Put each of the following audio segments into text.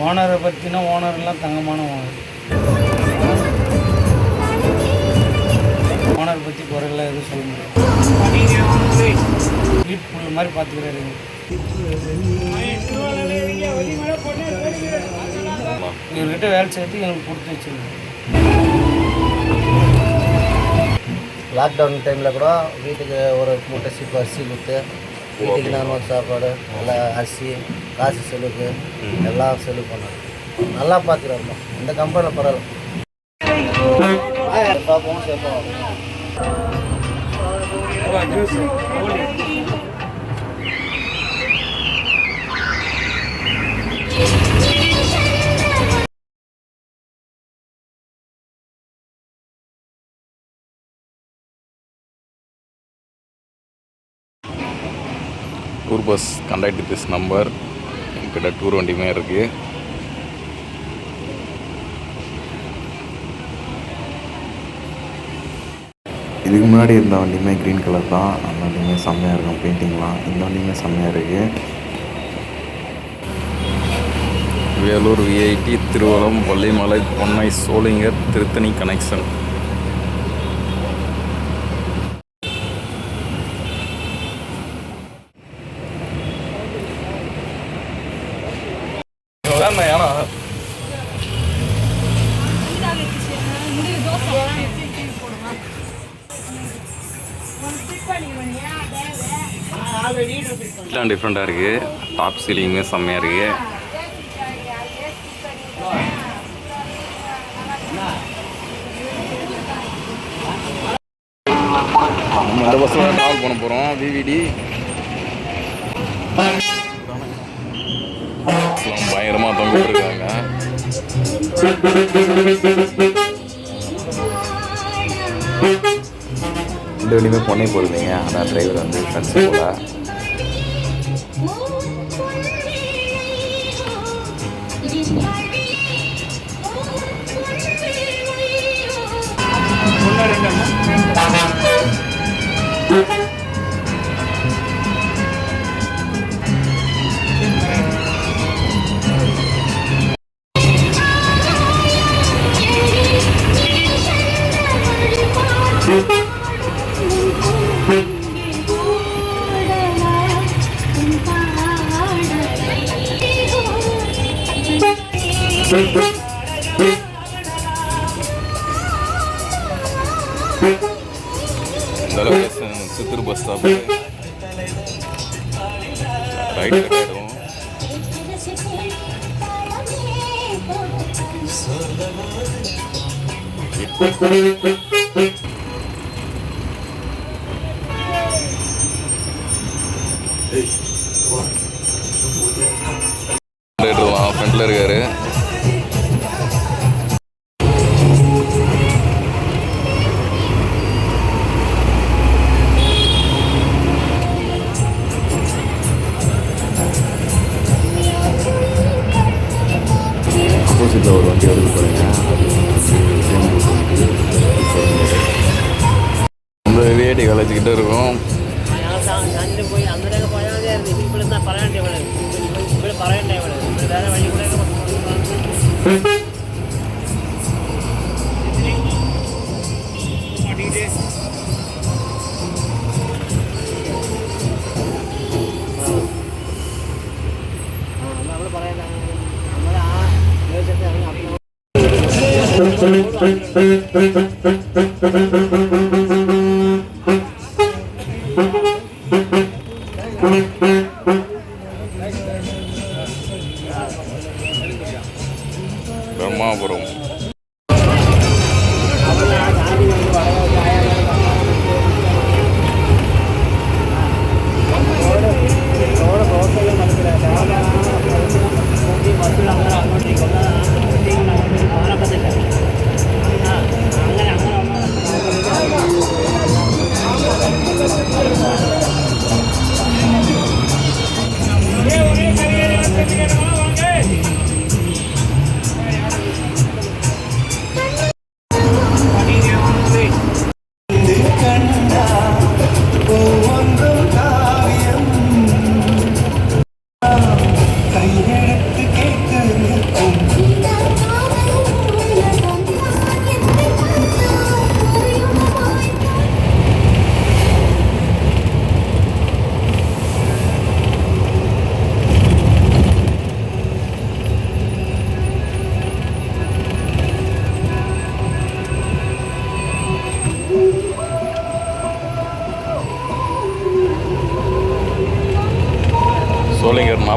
ஓனரை பற்றினா ஓனர்லாம் தங்கமான ஓனர். ஓனரை பற்றி குறையெல்லாம் எதுவும் சொல்ல முடியாது. வீட்டு புள்ள மாதிரி பார்த்துக்கிறாரு. இவர்கிட்ட வேலை சேர்த்து எங்களுக்கு கொடுத்து வச்சுருக்கோம். லாக்டவுன் டைமில் கூட வீட்டுக்கு ஒரு மூட்டை சீப்பு அரிசி கொடுத்து வீட்டுக்கு நான் சாப்பாடு நல்லா அரிசி காசு செலவுக்கு எல்லாம் செலவு பண்ணாங்க. நல்லா பார்த்துக்கிறாருமா. இந்த கம்பெனியில் பரவாயில்ல. பார்ப்போம் சேர்ப்போம். Tour bus conductor this number. என்கிட்ட டூர் வண்டியுமே இருக்குது. இதுக்கு முன்னாடி இருந்த வண்டியுமே க்ரீன் கலர் தான். அந்த வண்டியுமே செம்மையாக இருக்கும் பெயிண்டிங்லாம். இந்த வண்டியுமே செம்மையாக இருக்குது. வேலூர் விஐடி திருவள்ளம் வள்ளிமலை பொன்னை சோளிங்கர் திருத்தணி கனெக்ஷன். எல்லாம் டிஃப்ரெண்ட்டாக இருக்குது. டாப் சீலிங்கு செம்மையாக இருக்குது. நம்ம இந்த பஸ்ஸில் ட்ராவல் பண்ண போகிறோம். விவிடி பயங்கரமாக தொங்கிட்டு இருக்காங்க. இந்த வண்டியுமே பொண்ணை போயிருந்தீங்க. ஆனால் டிரைவர் வந்து ஃப்ரெண்ட்ஸ் போல. இந்த location Chittoor bus stop. Right ஆகிடும். ஃப்ரண்ட்ல இருக்காரு. ஆப்போசிட்டில் ஒரு வண்டி எடுக்க போகிறீங்க. நம்ம விஐடி காலேஜ் கிட்ட இருக்கும். பிரம்மாபுரம்.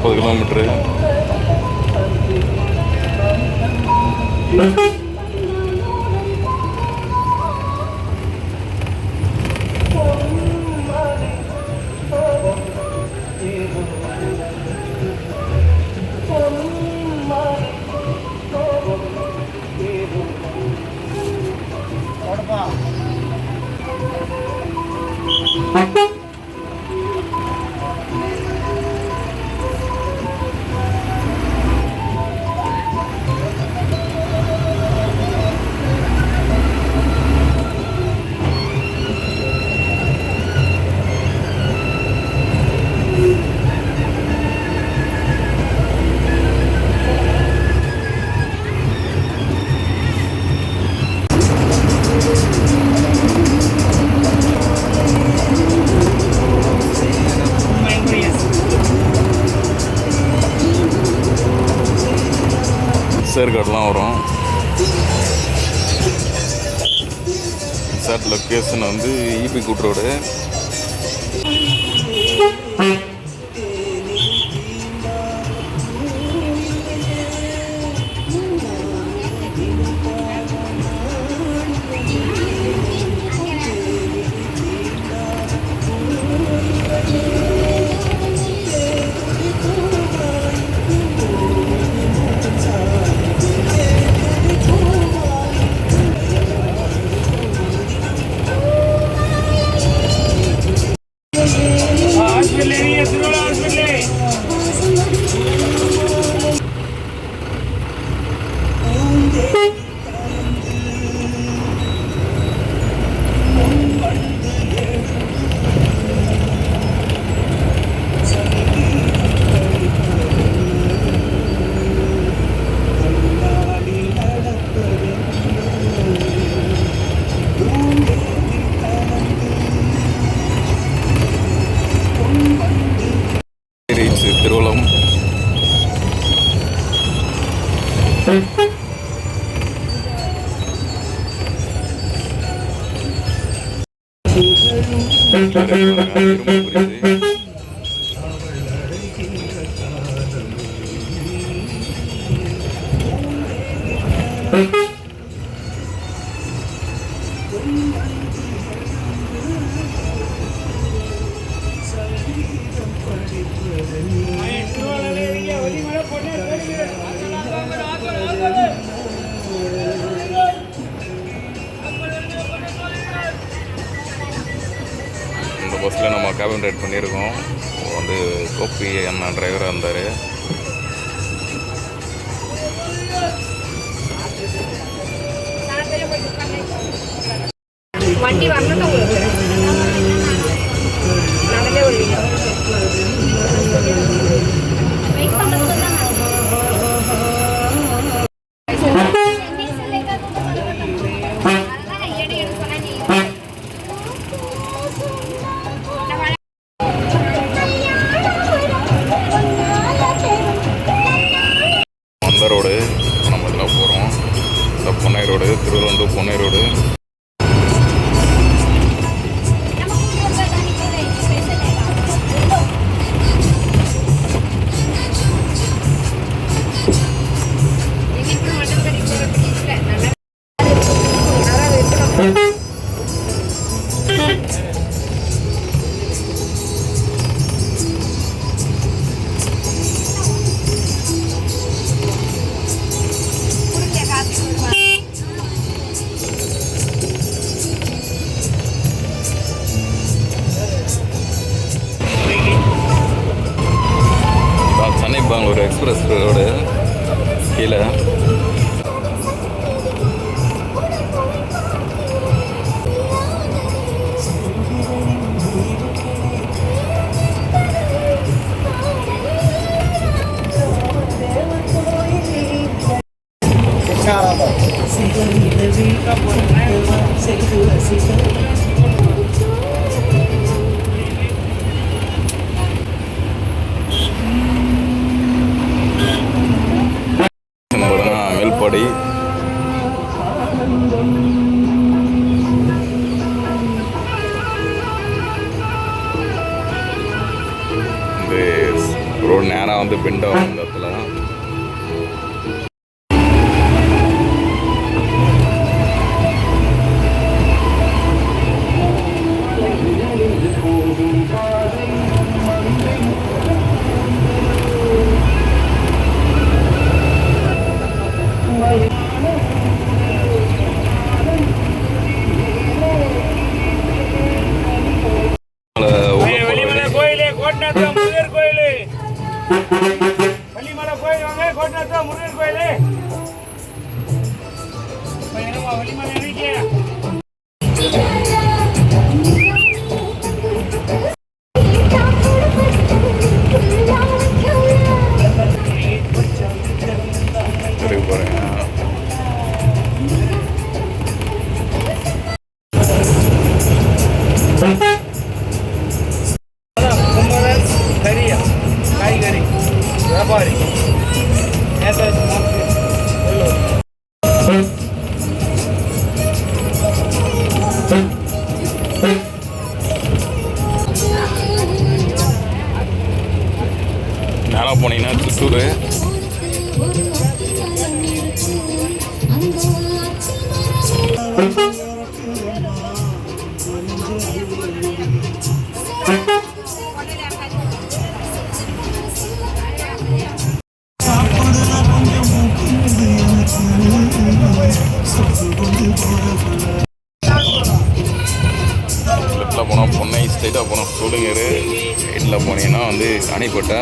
40 கிலோமீட்ரு. சேர்காடெலாம் வரும். எக்ஸாக்ட் லொக்கேஷன் வந்து ஈபி கூட் ரோடு. திருவள்ளம். இந்த பஸ்ஸில் நம்ம கேபின் ரைட் பண்ணியிருக்கோம். வந்து கோபி அண்ணா டிரைவராக இருந்தார். வண்டி வரணும் உங்களுக்கு நடந்தே வருவீங்க. அந்த ரோடு நம்ம இதில் போகிறோம். இந்த பொன்னை road, Tiruvallur Ponnai road. Chennai Bangalore express road கீழே. மேல்பாடி. இந்த ரோடு நேராக நேராக வந்து பிண்டம் இந்த இடத்துல. வள்ளிமலை கோயிலே கோட்டநாத்தான் முருகர் கோயிலு. வள்ளிமலை கோயில் வாங்க, கோட்டநாத்தான் முருகர் கோயிலு. என்னமா வள்ளிமலை நினைக்க போகிறேன். குமரன் கரியா காய்கறி வியாபாரி நேதாஜி மார்க்கெட் வெள்ளூர். மேலே போனீங்கன்னா சித்தூர். லெஃப்டில் போனோம் பொன்னை, ஸ்ட்ரைட்டாக போனோம் சூளுங்கர். ரைட்டில் போனீங்கன்னா வந்து அணைப்பட்டை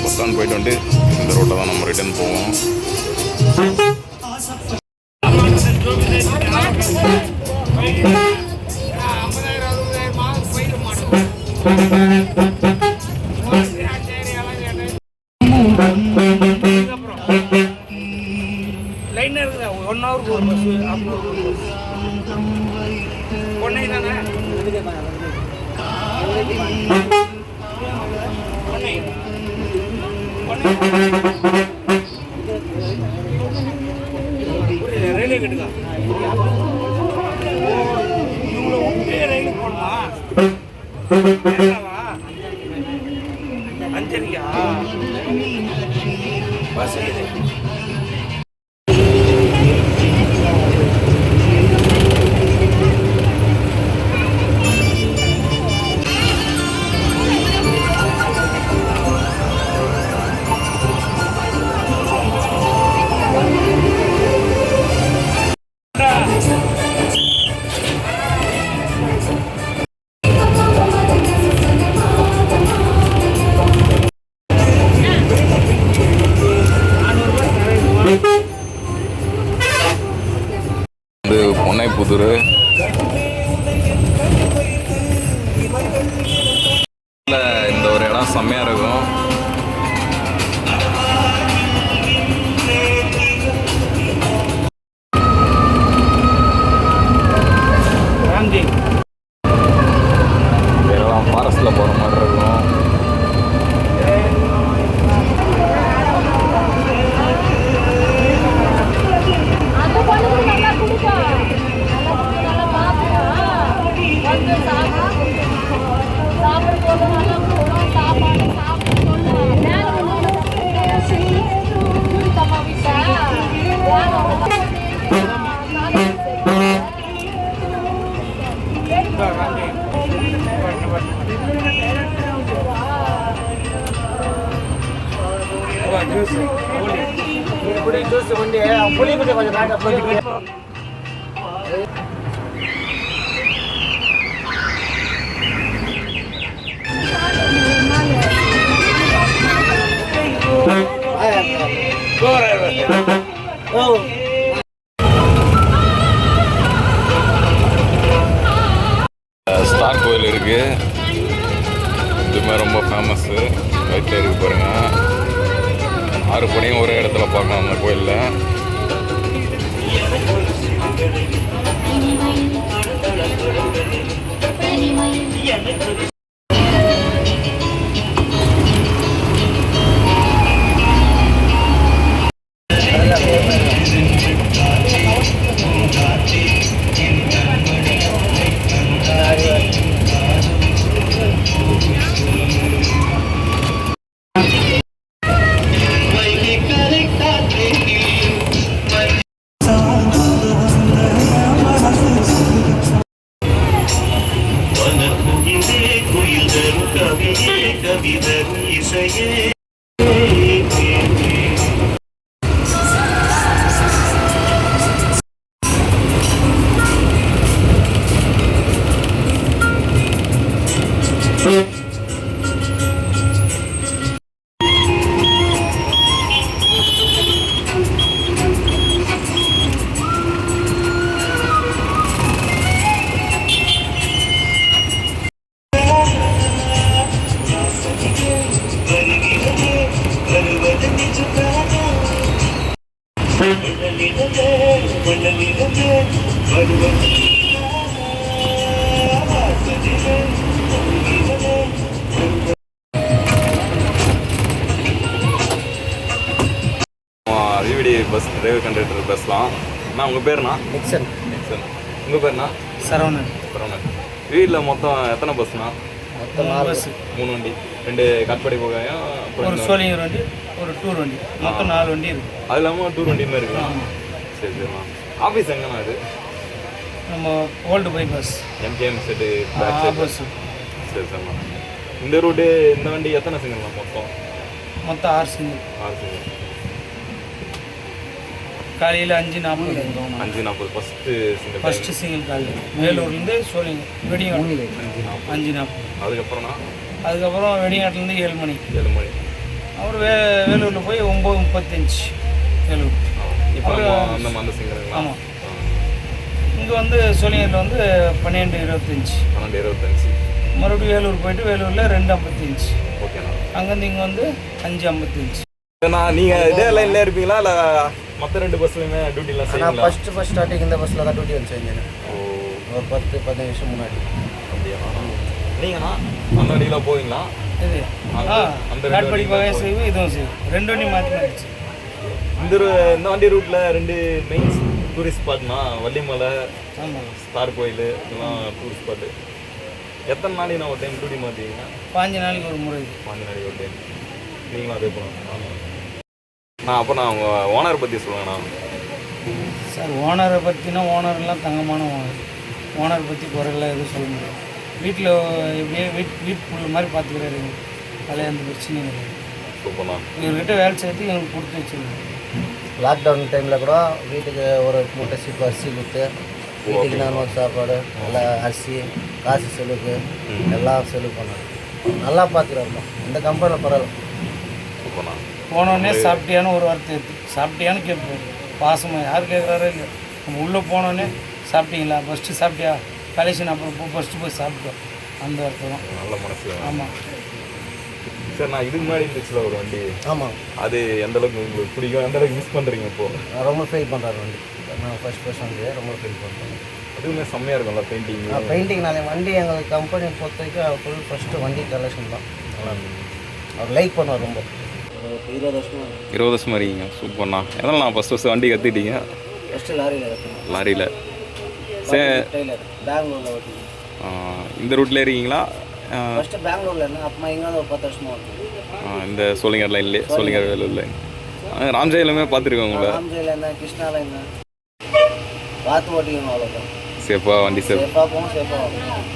பஸ் ஸ்டாண்ட் போயிட்டு வந்துட்டு இந்த ரோட்டை தான் நம்ம ரிட்டர்ன் போவோம். லைன் இருக்குதா 1 ஹவருக்கு ஒரு பஸ், 50 ஒரு பஸ். பொன்னை தானே ரயில்வே கட்டுக்கா இவங்களை விட்டு ரயிலுக்கு போகணுமா? அஞ்சரியா பஸ் இது. வந்து பொன்னைப்புதூர். இந்த ஒரு இடம் செம்மையாக இருக்கும். இதெல்லாம் ஃபாரஸ்ட்டில் போகிற மாதிரி இருக்கும். ஜூஸ் வந்து புளி கொஞ்சம் கொஞ்சம் ஸ்டார் கோயில் இருக்குது. இதுவுமே ரொம்ப ஃபேமஸ்ஸு. ரைட்டில் இருக்கு பாருங்க. 6 பணியும் ஒரே இடத்துல பார்க்கலாம் அந்த கோயிலில். விவிடி பஸ் டிரைவர் கண்டக்டர் பஸ்லாம் அண்ணா உங்கள் பேருண்ணா? நிக்சன். நிக்சன். உங்கள் பேருண்ணா? சரவணன். சரவணன். வீட்டில் மொத்தம் எத்தனை பஸ்ண்ணா? மொத்தம் 4 பஸ். 3 வண்டி, 2 காட்பாடி போகையும் ஒரு சோழிங்கர் வண்டி, ஒரு டூர் வண்டி, மொத்தம் 4 வண்டி இருக்கு. அது இல்லாமல் டூர் வண்டியுமே இருக்குண்ணா. சரி சரிண்ணா. ஆஃபீஸ் எங்கண்ணா இது? நம்ம old bypass MKM set bus. சரி சரிண்ணா. இந்த ரூட்டு இந்த வண்டி எத்தனை சிங்கிள்ண்ணா மொத்தம்? மொத்தம் 6 சிங்கிள். 6 சிங்கிள். காலையில் 5:40. 5:40 சிங்கிள். ஃபஸ்ட்டு சிங்கிள் காலையில் வேலூர்லேருந்து சோழிங்கர் வெடிங்காடு 5:40. அதுக்கப்புறம்ண்ணா? அதுக்கப்புறம் வெடிங்காட்டிலேருந்து 7 மணி. 7 மணி. அப்புறம் வேலூரில் போய் 9:35 வேலூர். இப்போ அந்த சிங்கிளுங்களா? ஆமாம். இங்கே வந்து சோழிங்கரில் வந்து 12:25. 12:25. மறுபடியும் வேலூர் போயிட்டு வேலூரில் 2:55. ஓகேண்ணா. அங்கேருந்து இங்கே வந்து 5:55. நீங்கள் இதே லைனில் இருப்பீங்களா இல்லை மற்ற 2 பஸ்லையுமே டியூட்டிலாம் நான் செய்யலாம்? ஃபஸ்ட் ஸ்டார்டிங் இந்த பஸ்ஸில் தான் டியூட்டி வந்து செஞ்சேன். ஓ, ஒரு 10-15 நிமிஷம் முன்னாடி. அப்படியா? நீங்கண்ணா அந்த வண்டியில் போவீங்களா? இது அந்த காட்பாடி பகையை செய்வோம், இதுவும் செய்வோம். 2 வண்டி மாற்றி மாறிச்சு. இந்த வண்டி ரூட்டில் 2 மெயின் டூரிஸ்ட் ஸ்பாட்னா வள்ளிமலை, ஆமாம். ஸ்டார் கோயில், இதெல்லாம் டூரிஸ்ட் ஸ்பாட்டு. எத்தனை நாளைக்கு நான் ஒரு டைம் டியூட்டி மாற்றிங்கன்னா? 5 நாளைக்கு ஒரு முறை. 5 நாளைக்கு ஒரு டைம். நீங்களும் அதே போகணும். அப்போ நான் உங்கள் ஓனர் பற்றி சொல்லுங்கண்ணா. சார் ஓனரை பற்றினா ஓனர்லாம் தங்கமான ஓனர். ஓனர் பற்றி குறையெல்லாம் எதுவும் சொல்ல முடியாது. வீட்டில் எப்படியே வீட்டுக்குள்ள மாதிரி பார்த்துக்கிறாரு. அதில் எந்த பிரச்சனையும் கிடையாது. சூப்பர்ண்ணா. இவர்கிட்ட வேலை செய்யறதுக்கு எங்களுக்கு கொடுத்து வச்சுருக்கோம். லாக்டவுன் டைமில் கூட வீட்டுக்கு ஒரு மூட்டை சீப்பு அரிசி கொடுத்து வீட்டுக்கு நார்மல் சாப்பாடு, எல்லாம் அரிசி, காசு செலவுக்கு எல்லாம் செலவு பண்ணாரு. நல்லா பார்த்துக்கிறாருமா. இந்த கம்பெனியில் பரவாயில்ல. சூப்பர்ண்ணா. போனோடனே சாப்பிட்டியான்னு ஒரு வார்த்தை எடுத்து சாப்பிட்டியான்னு கேட்போம். பாசமாக யார் கேட்குறாரோ இல்லை. நம்ம உள்ளே போனோடனே சாப்பிட்டீங்களா, ஃபஸ்ட்டு சாப்பிட்டியா, கலெக்ஷன் அப்புறம் ஃபஸ்ட்டு போய் சாப்பிட்டோம். அந்த அர்த்தம் தான். நல்ல மனசு. ஆமாம் சார், நான் இதுக்கு முன்னாடி இருந்துச்சுல ஒரு வண்டி, ஆமாம். அது எந்த அளவுக்கு உங்களுக்கு பிடிக்கும், எந்த அளவுக்கு மிஸ் பண்ணுறீங்க இப்போது? நான் ரொம்ப ஃபீல் பண்ணுறாரு வண்டி. நான் ஃபஸ்ட் வந்து ரொம்ப ஃபீல் பண்ணுறேன். அதுவுமே செம்மையாக இருக்கும்ல பெயிண்டிங். பெயிண்டிங்னாலே வண்டி எங்களுக்கு கம்பெனி பொறுத்த வரைக்கும் ஃபுல் ஃபஸ்ட்டு வண்டி கலெக்ஷன் தான். அவர் லைக் பண்ணுவார் ரொம்ப. 20 வருஷம் 20 வருஷம் இருக்கீங்க. சூப்பர்ண்ணா. எதனால் நான் ஃபஸ்ட்டு வண்டி கற்றுக்கிட்டீங்க? ஃபஸ்ட்டு லாரியில் கற்றுக்கணும். லாரியில். சரி, டெய்லர் பெங்களூரில் ஓட்டிங்க. இந்த ரூட்டில் இருக்கீங்களா? ஃபஸ்ட்டு பெங்களூரில் இருந்தேன். அப்புறமா எங்கேயாவது ஒரு 10 வருஷமாக ஓட்டுங்க. இந்த சோழிங்கர் லைன்லேயே, சோழிங்கர் வேலூர் லைன். ராம்ஜெயிலுமே பார்த்துருக்கோம் உங்களை. ராம்ஜெயில் என்ன, கிருஷ்ணாவில் என்ன பார்த்து ஓட்டிக்கணும். அவ்வளோதான். சேஃபாக வண்டி சேஃப். சேஃபாக போகணும், சேஃபாக வாங்கணும்.